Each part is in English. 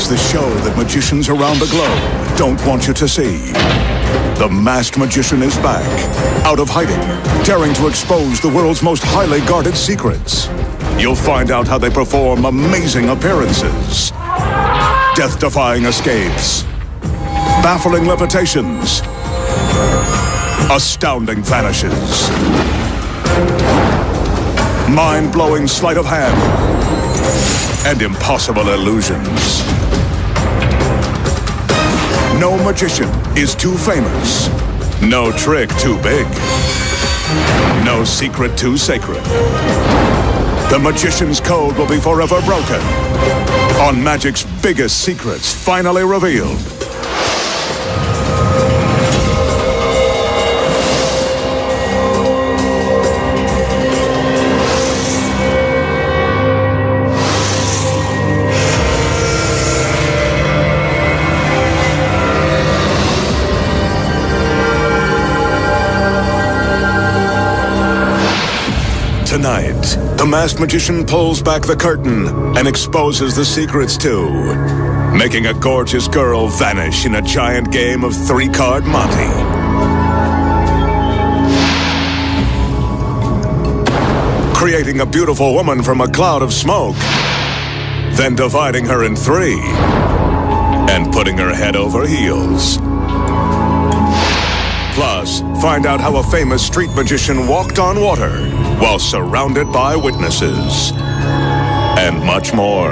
It's the show that magicians around the globe don't want you to see. The Masked Magician is back, out of hiding, daring to expose the world's most highly guarded secrets. You'll find out how they perform amazing appearances, death-defying escapes, baffling levitations, astounding vanishes, mind-blowing sleight of hand, and impossible illusions. No magician is too famous. No trick too big. No secret too sacred. The magician's code will be forever broken. On magic's biggest secrets finally revealed. Tonight, the Masked Magician pulls back the curtain and exposes the secrets too, making a gorgeous girl vanish in a giant game of three-card Monte. Creating a beautiful woman from a cloud of smoke, then dividing her in three and putting her head over heels. Plus, find out how a famous street magician walked on water while surrounded by witnesses. And much more.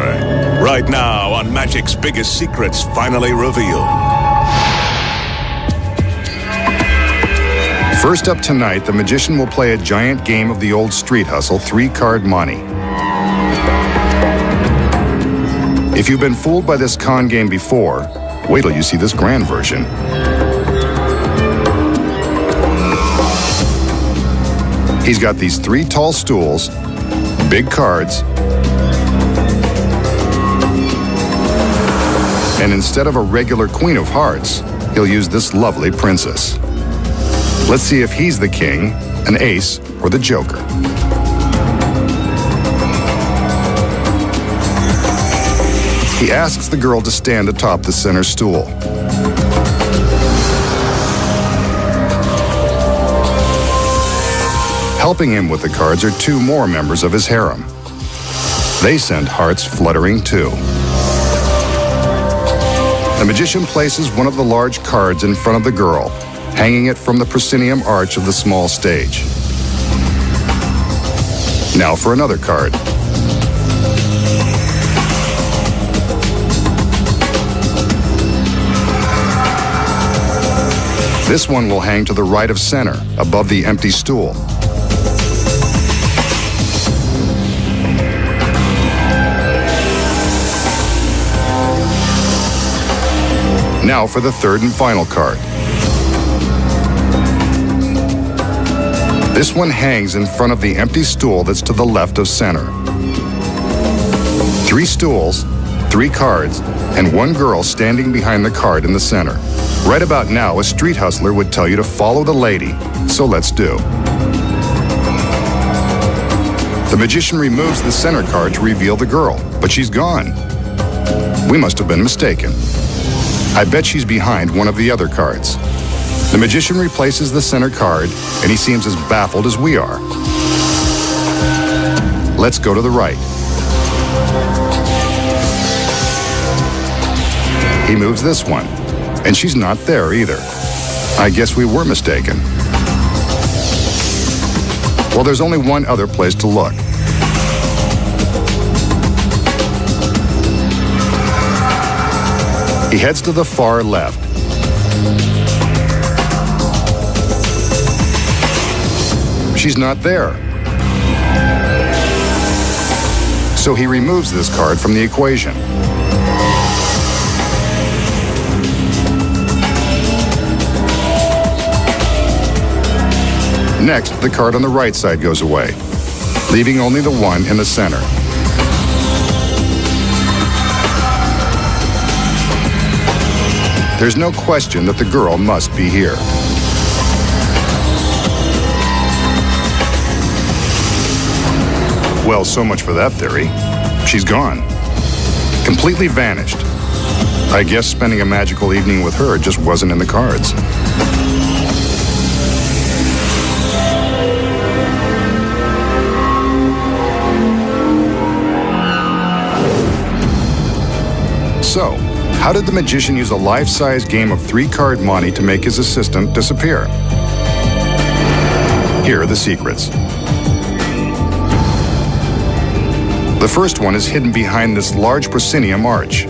Right now on Magic's Biggest Secrets Finally Revealed. First up tonight, the magician will play a giant game of the old street hustle, three-card Monte. If you've been fooled by this con game before, wait till you see this grand version. He's got these three tall stools, big cards, and instead of a regular queen of hearts, he'll use this lovely princess. Let's see if he's the king, an ace, or the joker. He asks the girl to stand atop the center stool. Helping him with the cards are two more members of his harem. They send hearts fluttering too. The magician places one of the large cards in front of the girl, hanging it from the proscenium arch of the small stage. Now for another card. This one will hang to the right of center, above the empty stool. Now for the third and final card. This one hangs in front of the empty stool that's to the left of center. Three stools, three cards, and one girl standing behind the card in the center. Right about now, a street hustler would tell you to follow the lady, so let's do. The magician removes the center card to reveal the girl, but she's gone. We must have been mistaken. I bet she's behind one of the other cards. The magician replaces the center card, and he seems as baffled as we are. Let's go to the right. He moves this one, and she's not there either. I guess we were mistaken. Well, there's only one other place to look. He heads to the far left. She's not there. So he removes this card from the equation. Next, the card on the right side goes away, leaving only the one in the center. There's no question that the girl must be here. Well, so much for that theory. She's gone. Completely vanished. I guess spending a magical evening with her just wasn't in the cards. So, how did the magician use a life-size game of 3-card monte to make his assistant disappear? Here are the secrets. The first one is hidden behind this large proscenium arch.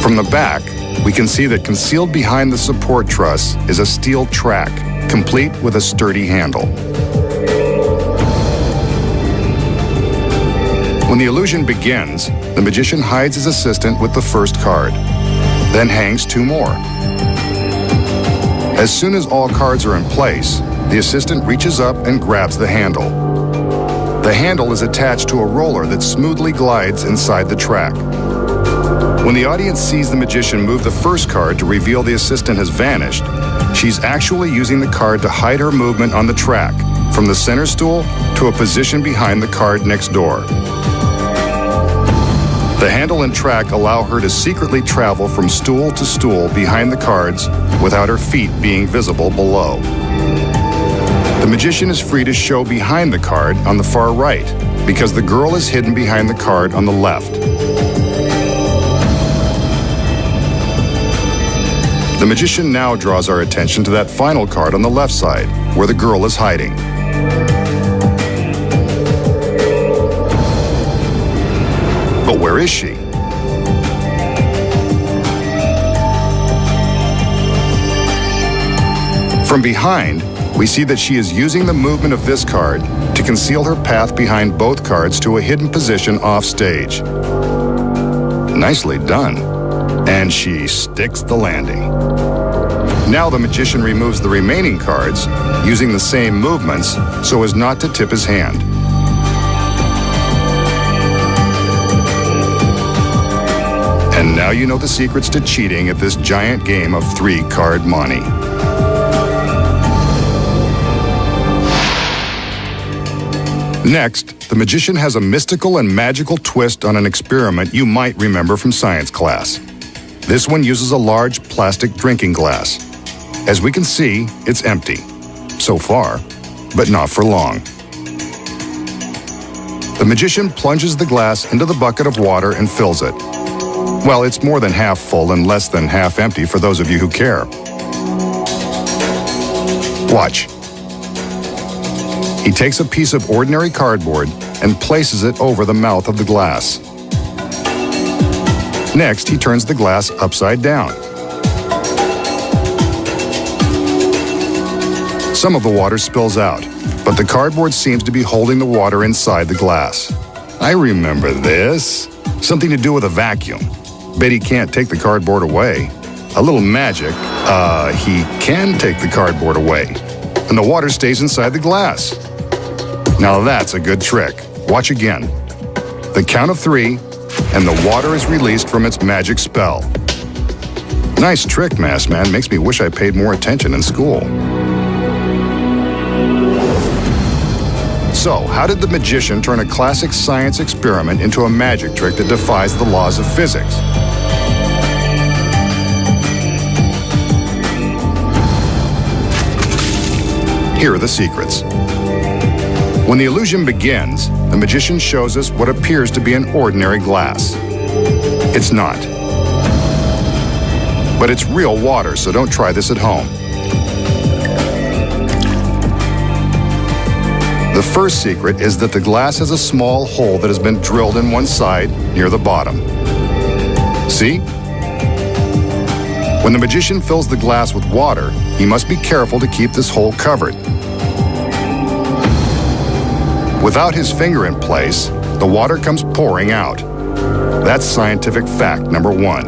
From the back, we can see that concealed behind the support truss is a steel track, complete with a sturdy handle. When the illusion begins, the magician hides his assistant with the first card, then hangs 2 more. As soon as all cards are in place, the assistant reaches up and grabs the handle. The handle is attached to a roller that smoothly glides inside the track. When the audience sees the magician move the first card to reveal the assistant has vanished, she's actually using the card to hide her movement on the track, from the center stool to a position behind the card next door. The handle and track allow her to secretly travel from stool to stool behind the cards without her feet being visible below. The magician is free to show behind the card on the far right, because the girl is hidden behind the card on the left. The magician now draws our attention to that final card on the left side, where the girl is hiding. But where is she? From behind, we see that she is using the movement of this card to conceal her path behind both cards to a hidden position off stage. Nicely done. And she sticks the landing. Now the magician removes the remaining cards, using the same movements so as not to tip his hand. And now you know the secrets to cheating at this giant game of 3-card monte. Next, the magician has a mystical and magical twist on an experiment you might remember from science class. This one uses a large plastic drinking glass. As we can see, it's empty. So far, but not for long. The magician plunges the glass into the bucket of water and fills it. Well, it's more than half full and less than half empty for those of you who care. Watch. He takes a piece of ordinary cardboard and places it over the mouth of the glass. Next, he turns the glass upside down. Some of the water spills out, but the cardboard seems to be holding the water inside the glass. I remember this. Something to do with a vacuum. Bet he can't take the cardboard away. A little magic, he can take the cardboard away, and the water stays inside the glass. Now that's a good trick. Watch again. The count of 3, and the water is released from its magic spell. Nice trick, Masked Man. Makes me wish I paid more attention in school. So, how did the magician turn a classic science experiment into a magic trick that defies the laws of physics? Here are the secrets. When the illusion begins, the magician shows us what appears to be an ordinary glass. It's not. But it's real water, so don't try this at home. The first secret is that the glass has a small hole that has been drilled in one side near the bottom. See? When the magician fills the glass with water, he must be careful to keep this hole covered. Without his finger in place, the water comes pouring out. That's scientific fact number 1.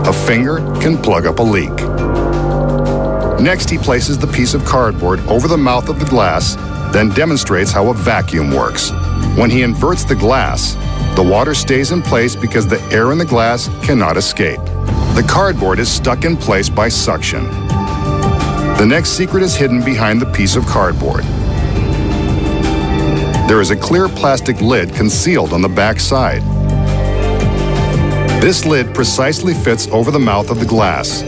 A finger can plug up a leak. Next, he places the piece of cardboard over the mouth of the glass, then demonstrates how a vacuum works. When he inverts the glass, the water stays in place because the air in the glass cannot escape. The cardboard is stuck in place by suction. The next secret is hidden behind the piece of cardboard. there is a clear plastic lid concealed on the back side. This lid precisely fits over the mouth of the glass.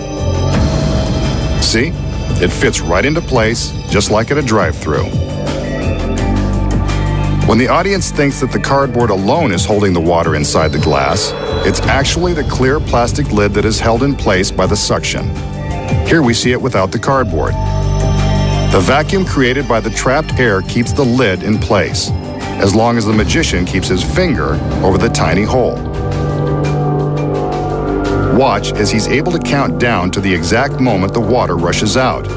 See? It fits right into place, just like at a drive-thru. When the audience thinks that the cardboard alone is holding the water inside the glass, it's actually the clear plastic lid that is held in place by the suction. Here we see it without the cardboard. The vacuum created by the trapped air keeps the lid in place, as long as the magician keeps his finger over the tiny hole. Watch as he's able to count down to the exact moment the water rushes out.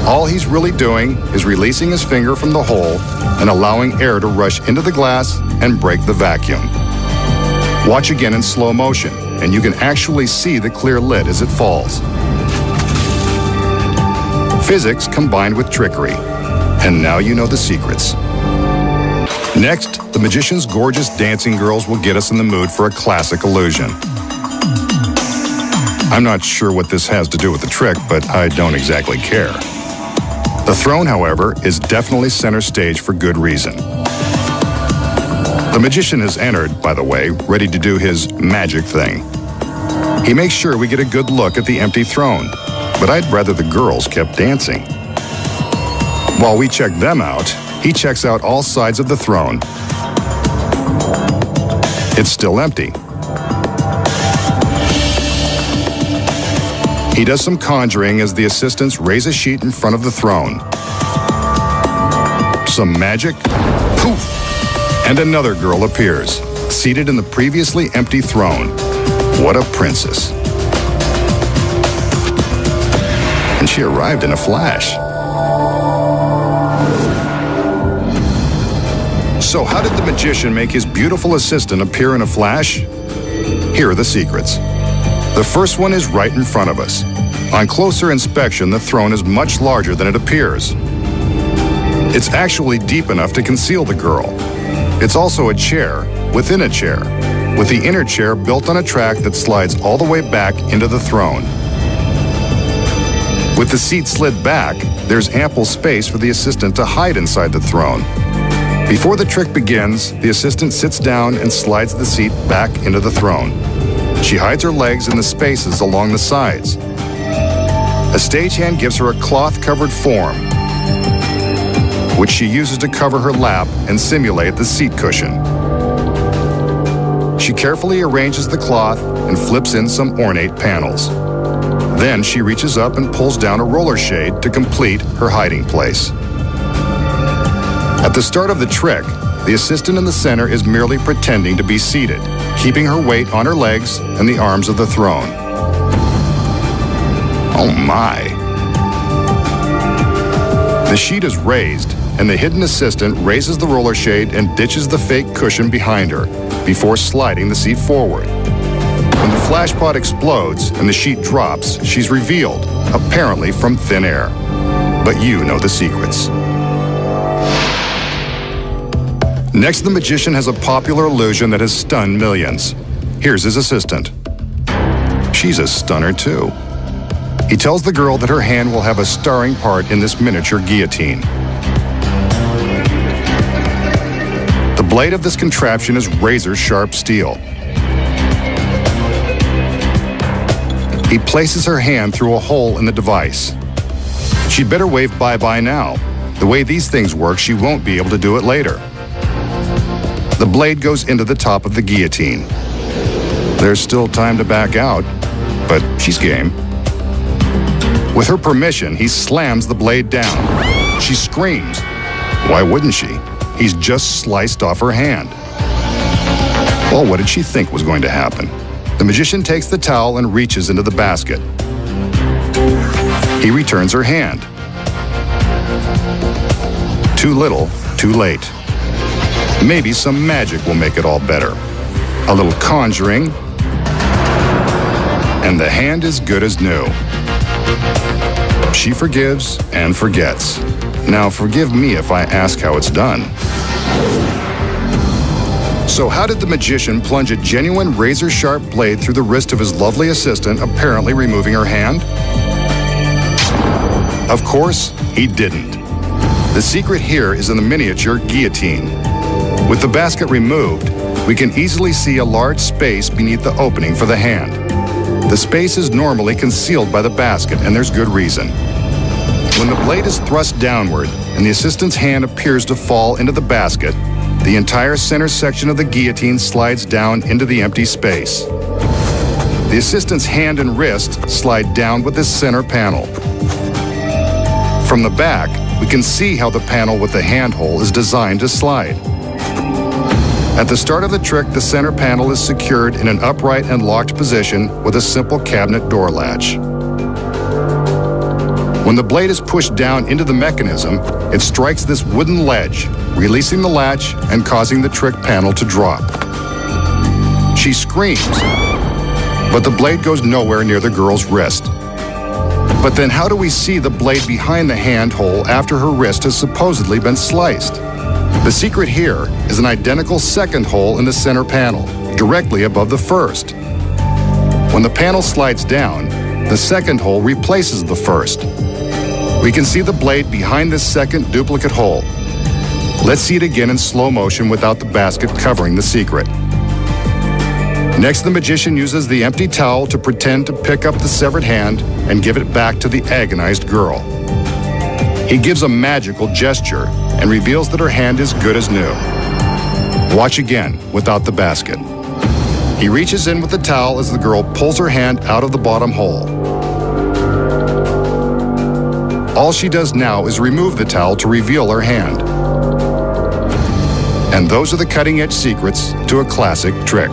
All he's really doing is releasing his finger from the hole and allowing air to rush into the glass and break the vacuum. Watch again in slow motion, and you can actually see the clear lid as it falls. Physics combined with trickery. And now you know the secrets. Next, the magician's gorgeous dancing girls will get us in the mood for a classic illusion. I'm not sure what this has to do with the trick, but I don't exactly care. The throne, however, is definitely center stage for good reason. The magician has entered, by the way, ready to do his magic thing. He makes sure we get a good look at the empty throne, but I'd rather the girls kept dancing. While we check them out, he checks out all sides of the throne. It's still empty. He does some conjuring as the assistants raise a sheet in front of the throne. Some magic, poof, and another girl appears, seated in the previously empty throne. What a princess. And she arrived in a flash. So how did the magician make his beautiful assistant appear in a flash? Here are the secrets. The first one is right in front of us. On closer inspection, the throne is much larger than it appears. It's actually deep enough to conceal the girl. It's also a chair within a chair, with the inner chair built on a track that slides all the way back into the throne. With the seat slid back, there's ample space for the assistant to hide inside the throne. Before the trick begins, the assistant sits down and slides the seat back into the throne. She hides her legs in the spaces along the sides. A stagehand gives her a cloth-covered form, which she uses to cover her lap and simulate the seat cushion. She carefully arranges the cloth and flips in some ornate panels. Then she reaches up and pulls down a roller shade to complete her hiding place. At the start of the trick, the assistant in the center is merely pretending to be seated, keeping her weight on her legs and the arms of the throne. Oh my! The sheet is raised, and the hidden assistant raises the roller shade and ditches the fake cushion behind her, before sliding the seat forward. When the flash pod explodes and the sheet drops, she's revealed, apparently from thin air. But you know the secrets. Next, the magician has a popular illusion that has stunned millions. Here's his assistant. She's a stunner too. He tells the girl that her hand will have a starring part in this miniature guillotine. The blade of this contraption is razor-sharp steel. He places her hand through a hole in the device. She'd better wave bye-bye now. The way these things work, she won't be able to do it later. The blade goes into the top of the guillotine. There's still time to back out, but she's game. With her permission, he slams the blade down. She screams. Why wouldn't she? He's just sliced off her hand. Well, what did she think was going to happen? The magician takes the towel and reaches into the basket. He returns her hand. Too little, too late. Maybe some magic will make it all better. A little conjuring, and the hand is good as new. She forgives and forgets. Now forgive me if I ask how it's done. So how did the magician plunge a genuine razor-sharp blade through the wrist of his lovely assistant, apparently removing her hand? Of course, he didn't. The secret here is in the miniature guillotine. With the basket removed, we can easily see a large space beneath the opening for the hand. The space is normally concealed by the basket, and there's good reason. When the blade is thrust downward and the assistant's hand appears to fall into the basket, the entire center section of the guillotine slides down into the empty space. The assistant's hand and wrist slide down with this center panel. From the back, we can see how the panel with the handhole is designed to slide. At the start of the trick, the center panel is secured in an upright and locked position with a simple cabinet door latch. When the blade is pushed down into the mechanism, it strikes this wooden ledge, releasing the latch and causing the trick panel to drop. She screams, but the blade goes nowhere near the girl's wrist. But then how do we see the blade behind the handhole after her wrist has supposedly been sliced? The secret here is an identical second hole in the center panel, directly above the first. When the panel slides down, the second hole replaces the first. We can see the blade behind this second duplicate hole. Let's see it again in slow motion without the basket covering the secret. Next, the magician uses the empty towel to pretend to pick up the severed hand and give it back to the agonized girl. He gives a magical gesture and reveals that her hand is good as new. Watch again without the basket. He reaches in with the towel as the girl pulls her hand out of the bottom hole. All she does now is remove the towel to reveal her hand. And those are the cutting-edge secrets to a classic trick.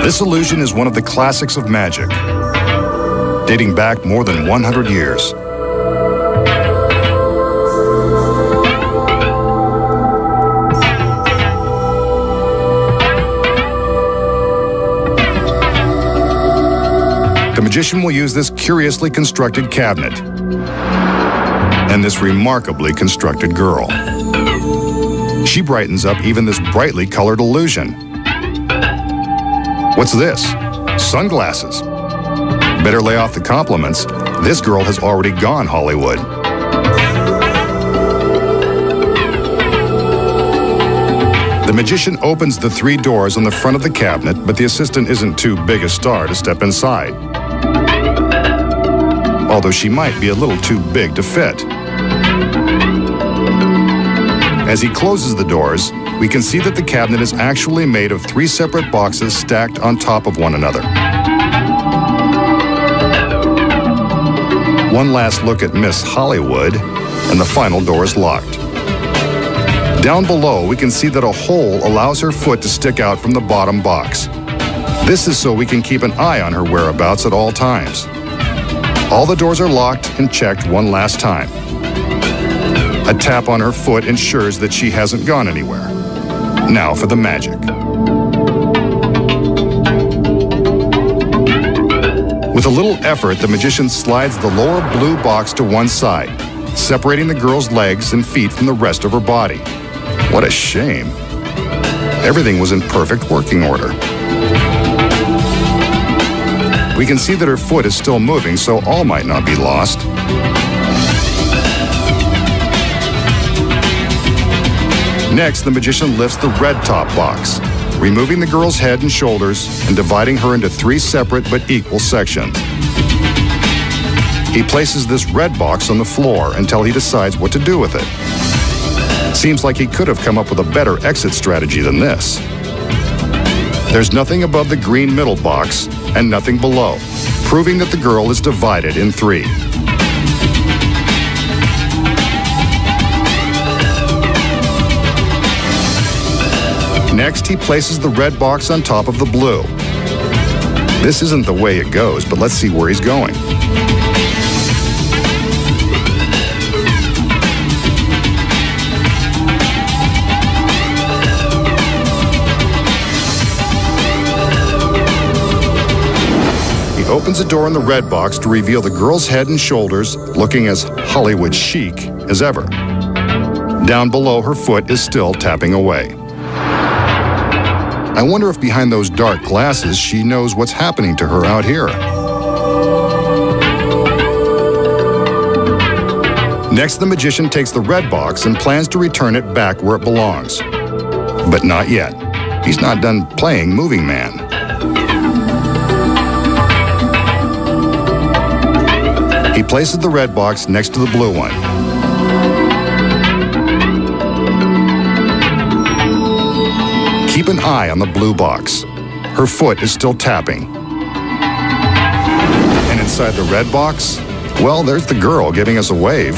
This illusion is one of the classics of magic, dating back more than 100 years. The magician will use this curiously constructed cabinet and this remarkably constructed girl. She brightens up even this brightly colored illusion. What's this? Sunglasses. Better lay off the compliments. This girl has already gone Hollywood. The magician opens the 3 doors on the front of the cabinet, but the assistant isn't too big a star to step inside. Although she might be a little too big to fit. As he closes the doors, we can see that the cabinet is actually made of 3 separate boxes stacked on top of one another. One last look at Miss Hollywood, and the final door is locked. Down below, we can see that a hole allows her foot to stick out from the bottom box. This is so we can keep an eye on her whereabouts at all times. All the doors are locked and checked one last time. A tap on her foot ensures that she hasn't gone anywhere. Now for the magic. With a little effort, the magician slides the lower blue box to one side, separating the girl's legs and feet from the rest of her body. What a shame. Everything was in perfect working order. We can see that her foot is still moving, so all might not be lost. Next, the magician lifts the red top box, removing the girl's head and shoulders and dividing her into 3 separate but equal sections. He places this red box on the floor until he decides what to do with it. Seems like he could have come up with a better exit strategy than this. There's nothing above the green middle box and nothing below, proving that the girl is divided in 3. Next, he places the red box on top of the blue. This isn't the way it goes, but let's see where he's going. He opens a door in the red box to reveal the girl's head and shoulders, looking as Hollywood chic as ever. Down below, her foot is still tapping away. I wonder if behind those dark glasses she knows what's happening to her out here. Next, the magician takes the red box and plans to return it back where it belongs. But not yet. He's not done playing Moving Man. He places the red box next to the blue one. Keep an eye on the blue box. Her foot is still tapping. And inside the red box, well, there's the girl giving us a wave.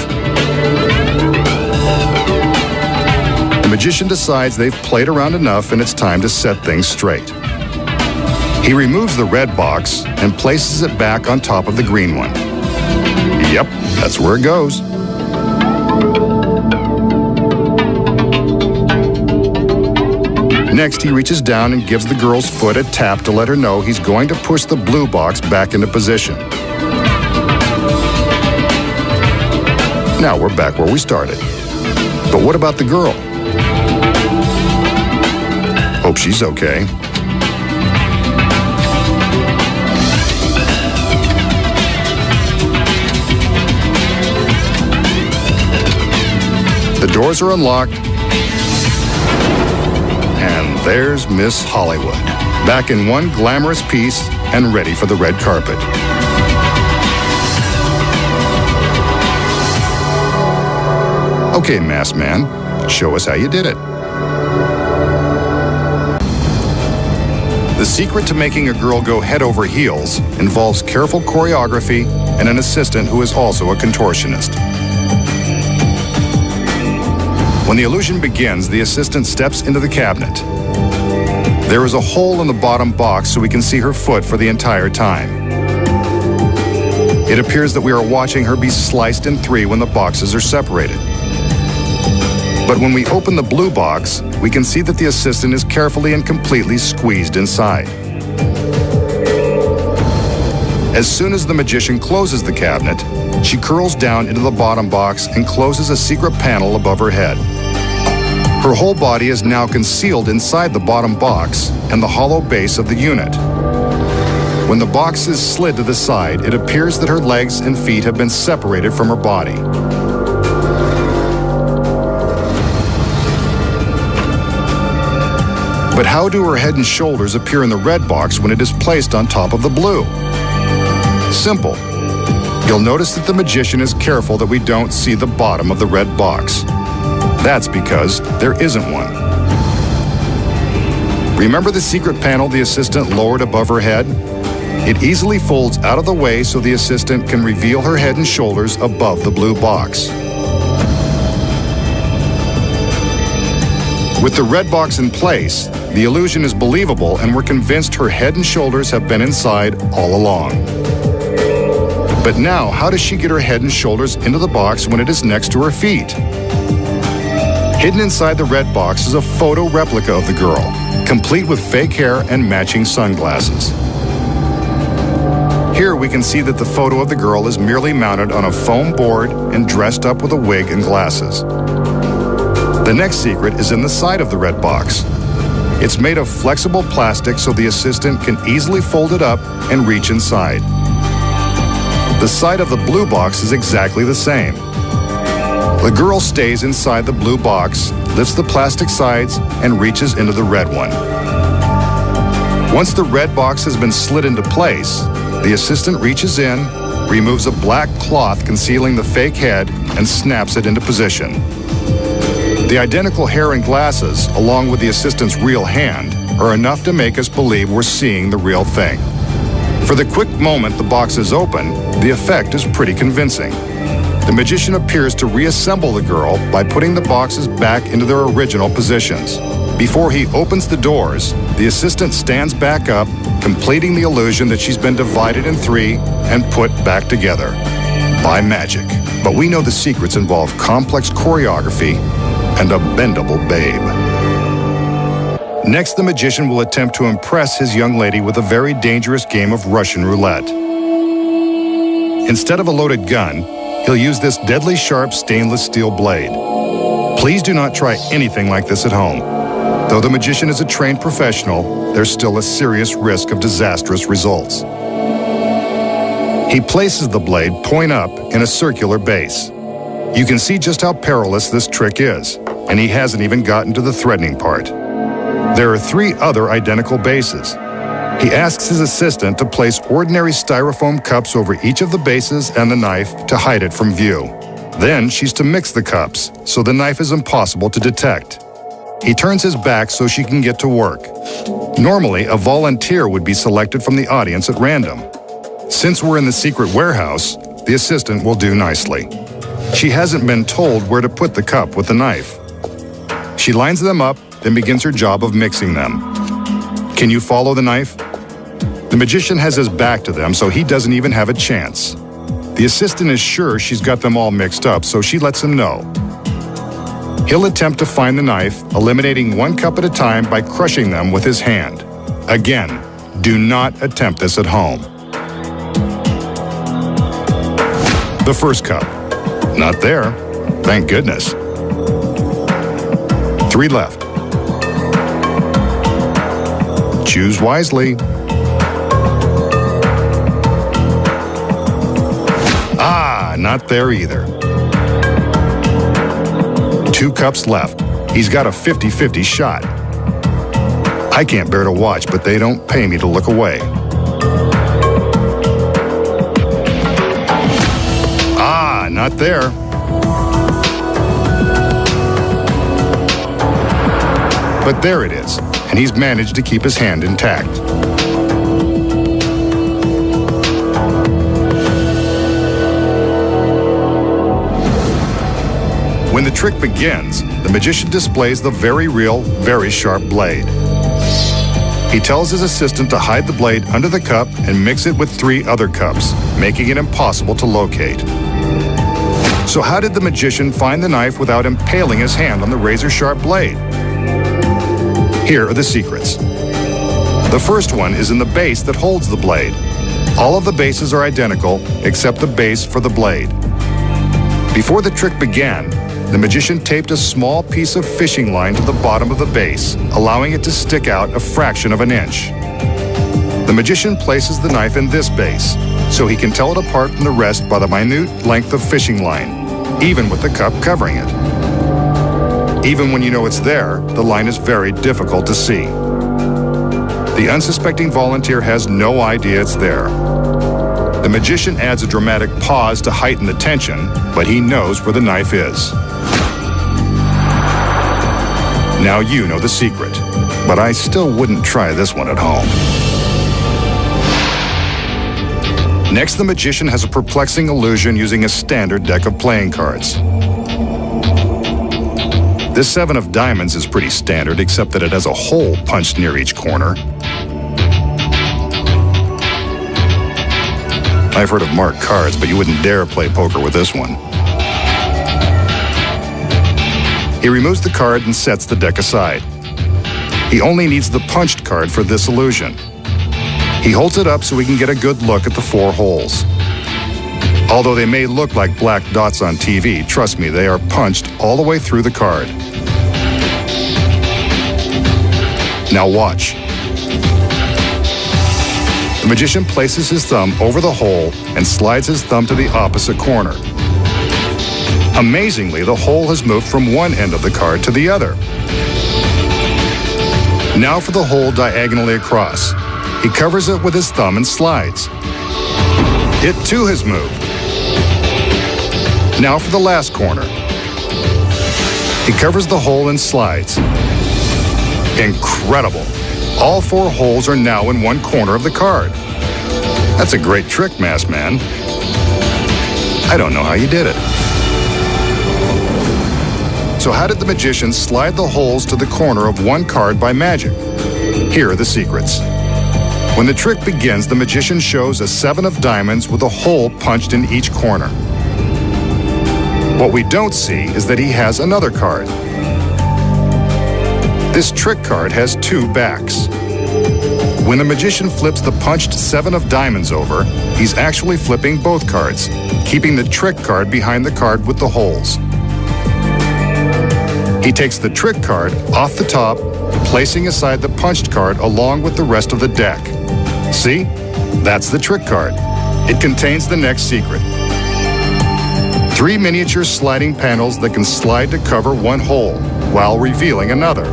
The magician decides they've played around enough and it's time to set things straight. He removes the red box and places it back on top of the green one. Yep, that's where it goes. Next, he reaches down and gives the girl's foot a tap to let her know he's going to push the blue box back into position. Now we're back where we started. But what about the girl? Hope she's okay. The doors are unlocked. And there's Miss Hollywood, back in one glamorous piece and ready for the red carpet. Okay, Masked Man, show us how you did it. The secret to making a girl go head over heels involves careful choreography and an assistant who is also a contortionist. When the illusion begins, the assistant steps into the cabinet. There is a hole in the bottom box so we can see her foot for the entire time. It appears that we are watching her be sliced in three when the boxes are separated. But when we open the blue box, we can see that the assistant is carefully and completely squeezed inside. As soon as the magician closes the cabinet, she curls down into the bottom box and closes a secret panel above her head. Her whole body is now concealed inside the bottom box and the hollow base of the unit. When the box is slid to the side, it appears that her legs and feet have been separated from her body. But how do her head and shoulders appear in the red box when it is placed on top of the blue? Simple. You'll notice that the magician is careful that we don't see the bottom of the red box. That's because there isn't one. Remember the secret panel the assistant lowered above her head? It easily folds out of the way so the assistant can reveal her head and shoulders above the blue box. With the red box in place, the illusion is believable and we're convinced her head and shoulders have been inside all along. But now, how does she get her head and shoulders into the box when it is next to her feet? Hidden inside the red box is a photo replica of the girl, complete with fake hair and matching sunglasses. Here we can see that the photo of the girl is merely mounted on a foam board and dressed up with a wig and glasses. The next secret is in the side of the red box. It's made of flexible plastic so the assistant can easily fold it up and reach inside. The side of the blue box is exactly the same. The girl stays inside the blue box, lifts the plastic sides, and reaches into the red one. Once the red box has been slid into place, the assistant reaches in, removes a black cloth concealing the fake head, and snaps it into position. The identical hair and glasses, along with the assistant's real hand, are enough to make us believe we're seeing the real thing. For the quick moment the box is open, the effect is pretty convincing. The magician appears to reassemble the girl by putting the boxes back into their original positions. Before he opens the doors, the assistant stands back up, completing the illusion that she's been divided in three and put back together by magic. But we know the secrets involve complex choreography and a bendable babe. Next, the magician will attempt to impress his young lady with a very dangerous game of Russian roulette. Instead of a loaded gun, he'll use this deadly sharp stainless steel blade. Please do not try anything like this at home. Though the magician is a trained professional, there's still a serious risk of disastrous results. He places the blade point up in a circular base. You can see just how perilous this trick is, and he hasn't even gotten to the threatening part. There are 3 other identical bases. He asks his assistant to place ordinary styrofoam cups over each of the bases and the knife to hide it from view. Then she's to mix the cups, so the knife is impossible to detect. He turns his back so she can get to work. Normally, a volunteer would be selected from the audience at random. Since we're in the secret warehouse, the assistant will do nicely. She hasn't been told where to put the cup with the knife. She lines them up, then begins her job of mixing them. Can you follow the knife? The magician has his back to them, so he doesn't even have a chance. The assistant is sure she's got them all mixed up, so she lets him know. He'll attempt to find the knife, eliminating 1 cup at a time by crushing them with his hand. Again, do not attempt this at home. The first cup. Not there. Thank goodness. 3 left. Choose wisely. Ah, not there either. 2 cups left. He's got a 50-50 shot. I can't bear to watch, but they don't pay me to look away. Ah, not there. But there it is, and he's managed to keep his hand intact. When the trick begins, the magician displays the very real, very sharp blade. He tells his assistant to hide the blade under the cup and mix it with 3 other cups, making it impossible to locate. So how did the magician find the knife without impaling his hand on the razor-sharp blade? Here are the secrets. The first one is in the base that holds the blade. All of the bases are identical except the base for the blade. Before the trick began, the magician taped a small piece of fishing line to the bottom of the base, allowing it to stick out a fraction of an inch. The magician places the knife in this base, so he can tell it apart from the rest by the minute length of fishing line, even with the cup covering it. Even when you know it's there, the line is very difficult to see. The unsuspecting volunteer has no idea it's there. The magician adds a dramatic pause to heighten the tension, but he knows where the knife is. Now you know the secret, but I still wouldn't try this one at home. Next, the magician has a perplexing illusion using a standard deck of playing cards. This 7 of diamonds is pretty standard, except that it has a hole punched near each corner. I've heard of marked cards, but you wouldn't dare play poker with this one. He removes the card and sets the deck aside. He only needs the punched card for this illusion. He holds it up so we can get a good look at the 4 holes. Although they may look like black dots on TV, trust me, they are punched all the way through the card. Now watch. The magician places his thumb over the hole and slides his thumb to the opposite corner. Amazingly, the hole has moved from one end of the card to the other. Now for the hole diagonally across. He covers it with his thumb and slides. It too has moved. Now for the last corner. He covers the hole and slides. Incredible! All 4 holes are now in one corner of the card. That's a great trick, Masked Man. I don't know how you did it. So how did the magician slide the holes to the corner of one card by magic? Here are the secrets. When the trick begins, the magician shows a 7 of diamonds with a hole punched in each corner. What we don't see is that he has another card. This trick card has 2 backs. When the magician flips the punched 7 of diamonds over, he's actually flipping both cards, keeping the trick card behind the card with the holes. He takes the trick card off the top, placing aside the punched card along with the rest of the deck. See? That's the trick card. It contains the next secret. 3 miniature sliding panels that can slide to cover one hole while revealing another.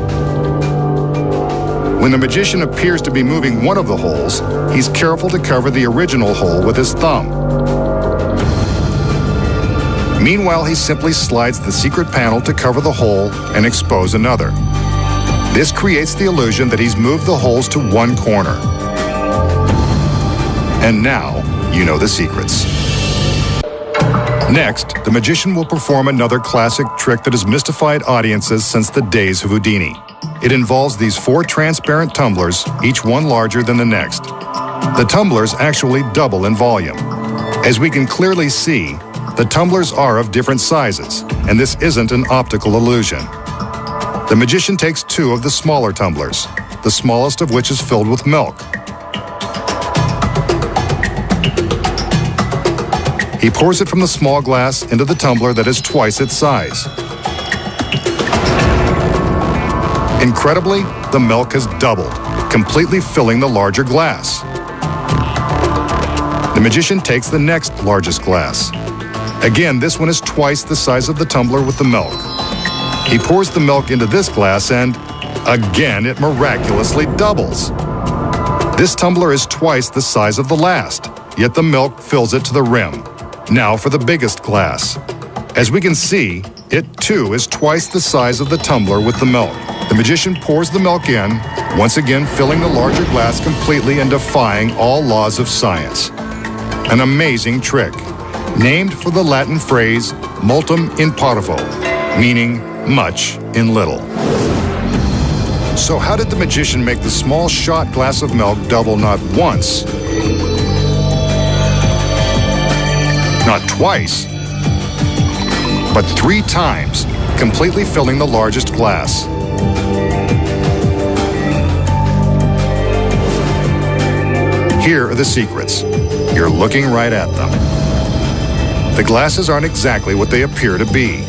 When the magician appears to be moving one of the holes, he's careful to cover the original hole with his thumb. Meanwhile, he simply slides the secret panel to cover the hole and expose another. This creates the illusion that he's moved the holes to one corner. And now, you know the secrets. Next, the magician will perform another classic trick that has mystified audiences since the days of Houdini. It involves these 4 transparent tumblers, each one larger than the next. The tumblers actually double in volume. As we can clearly see, the tumblers are of different sizes, and this isn't an optical illusion. The magician takes 2 of the smaller tumblers, the smallest of which is filled with milk. He pours it from the small glass into the tumbler that is twice its size. Incredibly, the milk has doubled, completely filling the larger glass. The magician takes the next largest glass. Again, this one is twice the size of the tumbler with the milk. He pours the milk into this glass and, again, it miraculously doubles. This tumbler is twice the size of the last, yet the milk fills it to the rim. Now for the biggest glass. As we can see, it too is twice the size of the tumbler with the milk. The magician pours the milk in, once again filling the larger glass completely and defying all laws of science. An amazing trick, named for the Latin phrase multum in parvo, meaning much in little. So how did the magician make the small shot glass of milk double not once, not twice, but 3 times, completely filling the largest glass? Here are the secrets. You're looking right at them. The glasses aren't exactly what they appear to be.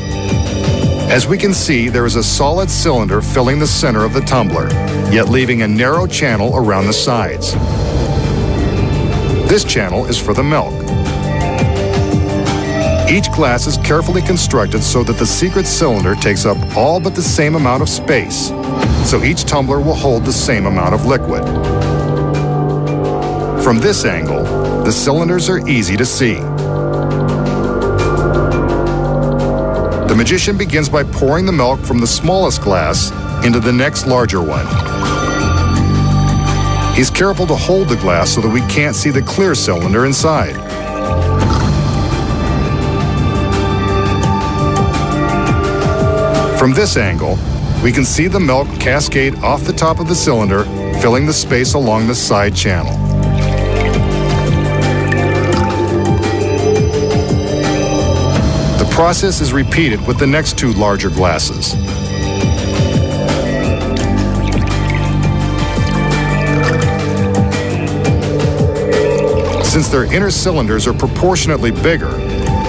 As we can see, there is a solid cylinder filling the center of the tumbler, yet leaving a narrow channel around the sides. This channel is for the milk. Each glass is carefully constructed so that the secret cylinder takes up all but the same amount of space, so each tumbler will hold the same amount of liquid. From this angle, the cylinders are easy to see. The magician begins by pouring the milk from the smallest glass into the next larger one. He's careful to hold the glass so that we can't see the clear cylinder inside. From this angle, we can see the milk cascade off the top of the cylinder, filling the space along the side channel. The process is repeated with the next 2 larger glasses. Since their inner cylinders are proportionately bigger,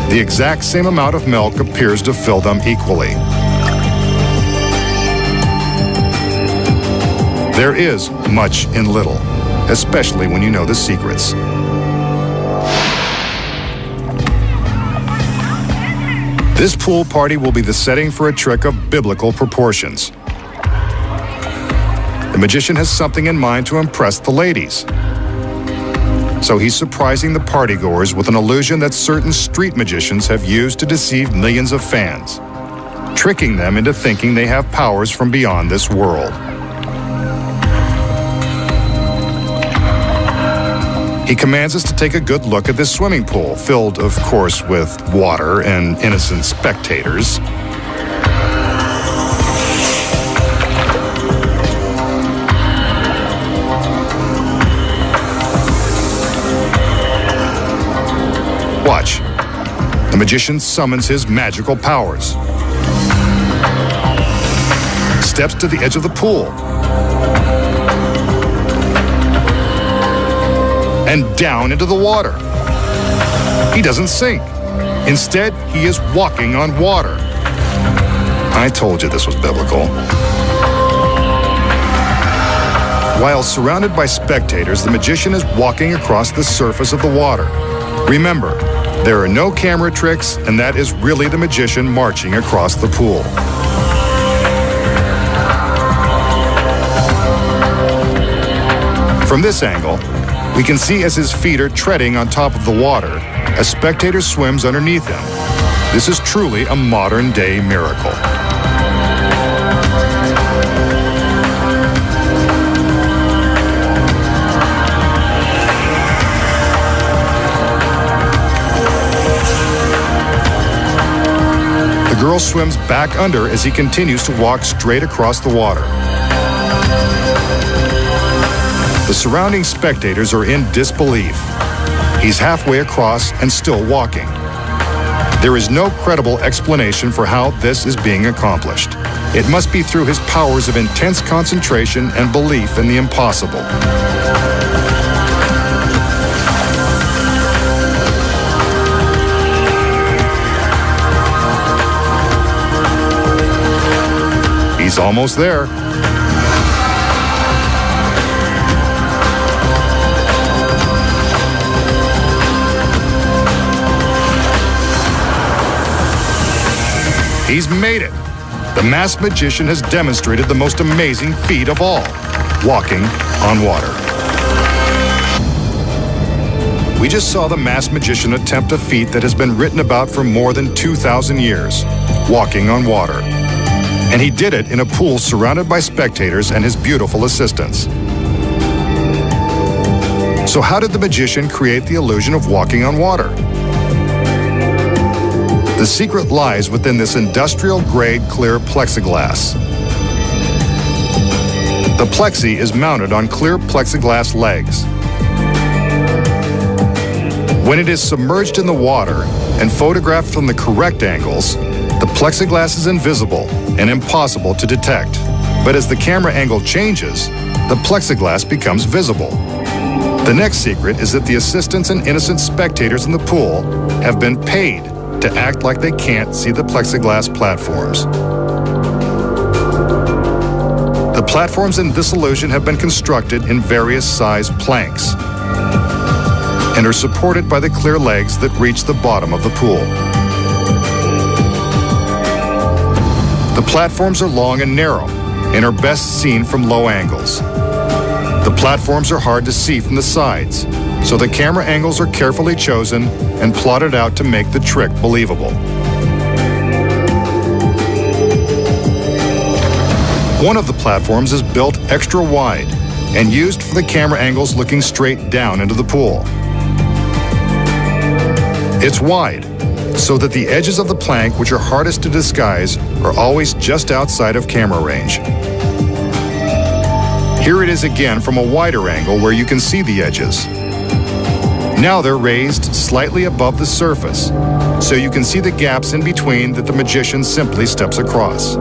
the exact same amount of milk appears to fill them equally. There is much in little, especially when you know the secrets. This pool party will be the setting for a trick of biblical proportions. The magician has something in mind to impress the ladies. So he's surprising the partygoers with an illusion that certain street magicians have used to deceive millions of fans, tricking them into thinking they have powers from beyond this world. He commands us to take a good look at this swimming pool, filled, of course, with water and innocent spectators. Watch. The magician summons his magical powers. Steps to the edge of the pool. And down into the water. He doesn't sink. Instead, he is walking on water. I told you this was biblical. While surrounded by spectators, the magician is walking across the surface of the water. Remember, there are no camera tricks, and that is really the magician marching across the pool. From this angle, we can see as his feet are treading on top of the water, a spectator swims underneath him. This is truly a modern-day miracle. The girl swims back under as he continues to walk straight across the water. The surrounding spectators are in disbelief. He's halfway across and still walking. There is no credible explanation for how this is being accomplished. It must be through his powers of intense concentration and belief in the impossible. He's almost there. He's made it. The masked magician has demonstrated the most amazing feat of all, walking on water. We just saw the masked magician attempt a feat that has been written about for more than 2,000 years, walking on water. And he did it in a pool surrounded by spectators and his beautiful assistants. So how did the magician create the illusion of walking on water? The secret lies within this industrial-grade clear plexiglass. The plexi is mounted on clear plexiglass legs. When it is submerged in the water and photographed from the correct angles, the plexiglass is invisible and impossible to detect. But as the camera angle changes, the plexiglass becomes visible. The next secret is that the assistants and innocent spectators in the pool have been paid to act like they can't see the plexiglass platforms. The platforms in this illusion have been constructed in various size planks and are supported by the clear legs that reach the bottom of the pool. The platforms are long and narrow and are best seen from low angles. The platforms are hard to see from the sides, so the camera angles are carefully chosen and plotted out to make the trick believable. One of the platforms is built extra wide and used for the camera angles looking straight down into the pool. It's wide, so that the edges of the plank, which are hardest to disguise, are always just outside of camera range. Here it is again from a wider angle where you can see the edges. Now they're raised slightly above the surface, so you can see the gaps in between that the magician simply steps across.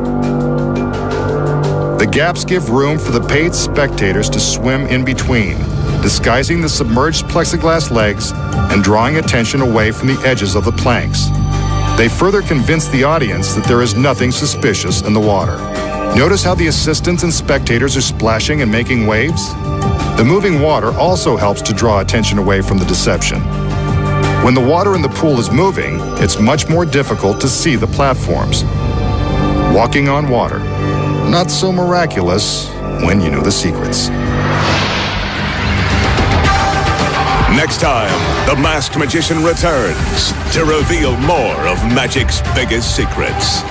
The gaps give room for the paid spectators to swim in between, disguising the submerged plexiglass legs and drawing attention away from the edges of the planks. They further convince the audience that there is nothing suspicious in the water. Notice how the assistants and spectators are splashing and making waves? The moving water also helps to draw attention away from the deception. When the water in the pool is moving, it's much more difficult to see the platforms. Walking on water, not so miraculous when you know the secrets. Next time, the masked magician returns to reveal more of magic's biggest secrets.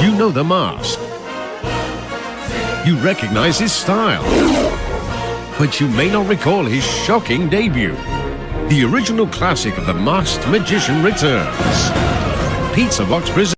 You know the mask. You recognize his style. But you may not recall his shocking debut. The original classic of The Masked Magician returns. Pizza Box presents